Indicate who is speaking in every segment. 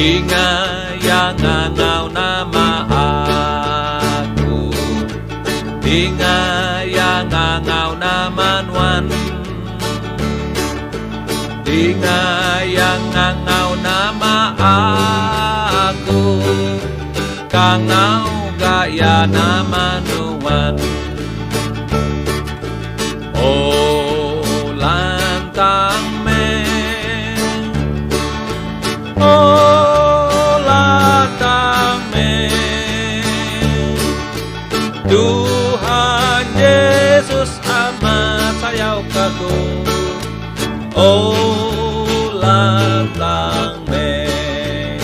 Speaker 1: Ingayangangau nama aku, ingayangangau nama Nuan, ingayangangau nama aku, kangau gaya nama Nuan. Oh lantang men, oh lantang men, Tuhan Yesus amat sayang kaku. Oh lantang men,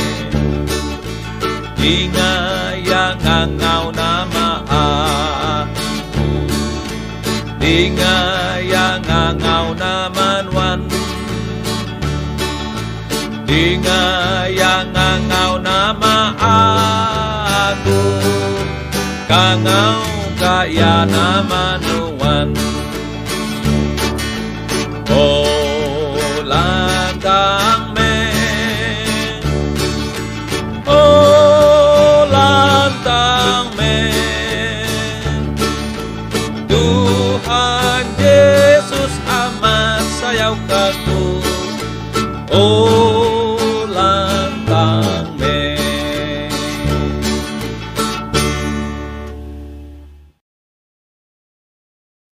Speaker 1: ingayangangau nama aku, ingayangangau nama Nuan, ingayangangau nama aku, kangau kaya nama Nuan. Oh lantang men, oh lantang men, Tuhan Yesus amat sayang kaku. Oh